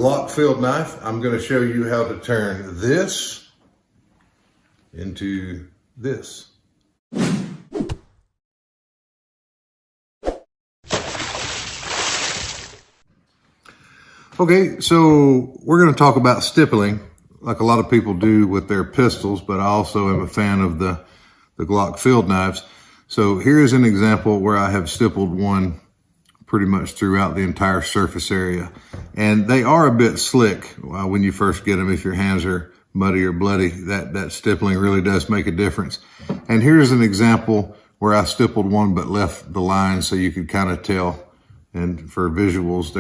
Glock field knife. I'm going to show you how to turn this into this. Okay, so we're going to talk about stippling like a lot of people do with their pistols, but I also am a fan of the Glock field knives. So here's an example where I have stippled one pretty much throughout the entire surface area. And they are a bit slick when you first get them. If your hands are muddy or bloody, that stippling really does make a difference. And here's an example where I stippled one but left the line so you could kind of tell. And for visuals,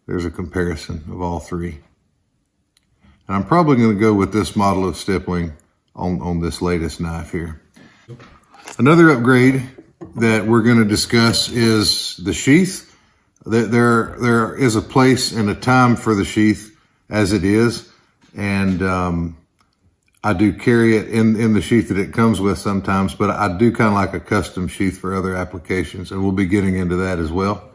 there's a comparison of all three. And I'm probably going to go with this model of stippling on this latest knife here. Another upgrade that we're going to discuss is the sheath. There is a place and a time for the sheath as it is. And I do carry it in the sheath that it comes with sometimes, but I do kind of like a custom sheath for other applications, and we'll be getting into that as well.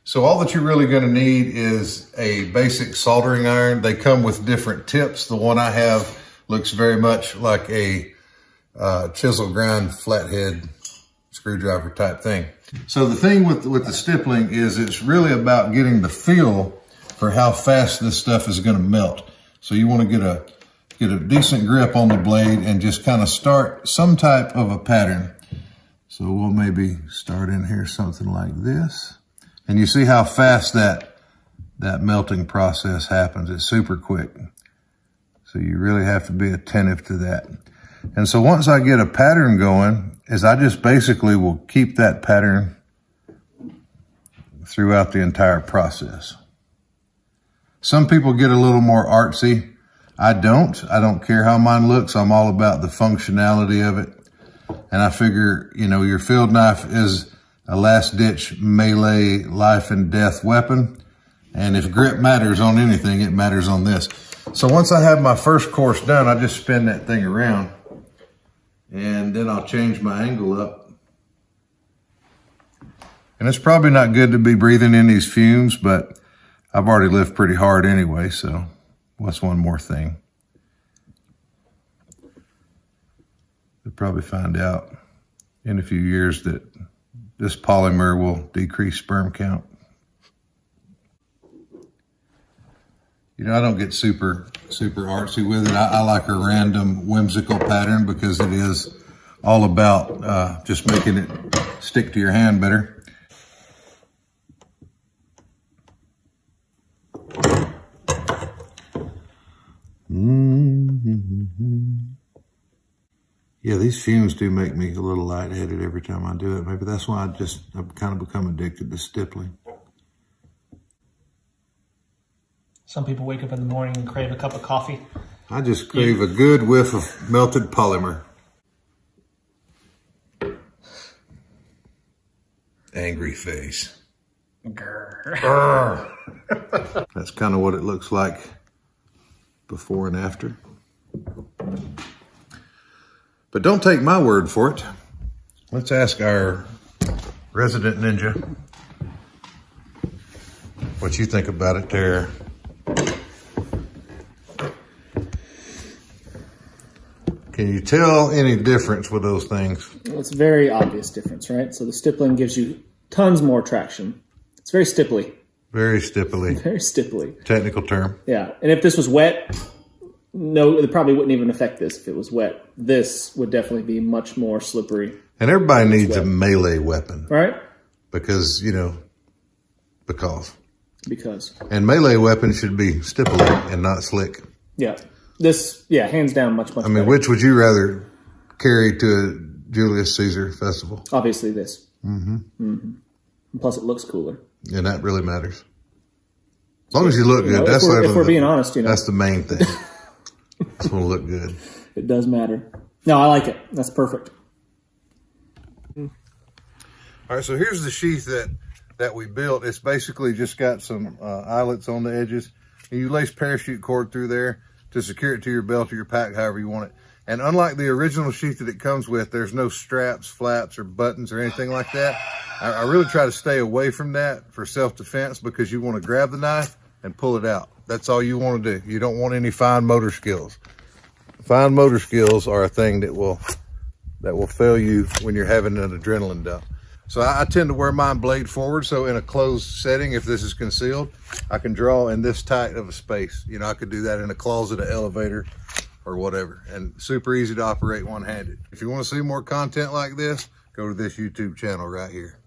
So all that you're really going to need is a basic soldering iron. They come with different tips. The one I have looks very much like a chisel grind flathead screwdriver type thing. So the thing with the stippling is it's really about getting the feel for how fast this stuff is going to melt. So you want to get a decent grip on the blade and just kind of start some type of a pattern. So we'll maybe start in here something like this. And you see how fast that melting process happens. It's super quick. So you really have to be attentive to that. And so once I get a pattern going, I just basically will keep that pattern throughout the entire process. Some people get a little more artsy. I don't care how mine looks. I'm all about the functionality of it. And I figure, your field knife is a last-ditch melee life and death weapon. And if grip matters on anything, it matters on this. So once I have my first course done, I just spin that thing around. And then I'll change my angle up. And it's probably not good to be breathing in these fumes, but I've already lived pretty hard anyway, so what's one more thing? You'll probably find out in a few years that this polymer will decrease sperm count. I don't get super artsy with it. I like a random whimsical pattern because it is all about just making it stick to your hand better. Yeah, these fumes do make me a little lightheaded every time I do it. Maybe that's why I've kind of become addicted to stippling. Some people wake up in the morning and crave a cup of coffee. I just crave a good whiff of melted polymer. Angry face. Grr. That's kind of what it looks like before and after. But don't take my word for it. Let's ask our resident ninja what you think about it there. Can you tell any difference with those things? Well, it's a very obvious difference, right? So the stippling gives you tons more traction. It's very stipply. Very stipply. Very stipply. Technical term. Yeah. And if this was wet, no, it probably wouldn't even affect this if it was wet. This would definitely be much more slippery. And everybody needs a melee weapon. Right? Because. Because. And melee weapons should be stippling and not slick. Yeah. This, hands down, much better. Which would you rather carry to a Julius Caesar festival? Obviously this. Mm-hmm. Mm-hmm. And plus it looks cooler. And that really matters. As long as you look good. If we're being honest, That's the main thing. It's going to look good. It does matter. No, I like it. That's perfect. All right, so here's the sheath that we built. It's basically just got some eyelets on the edges. And you lace parachute cord through there to secure it to your belt or your pack, however you want it. And unlike the original sheath that it comes with, there's no straps, flaps, or buttons or anything like that. I really try to stay away from that for self-defense because you want to grab the knife and pull it out. That's all you want to do. You don't want any fine motor skills. Fine motor skills are a thing that will fail you when you're having an adrenaline dump. So I tend to wear mine blade forward, so in a closed setting, if this is concealed, I can draw in this tight of a space. You know, I could do that in a closet, an elevator, or whatever, and super easy to operate one-handed. If you want to see more content like this, go to this YouTube channel right here.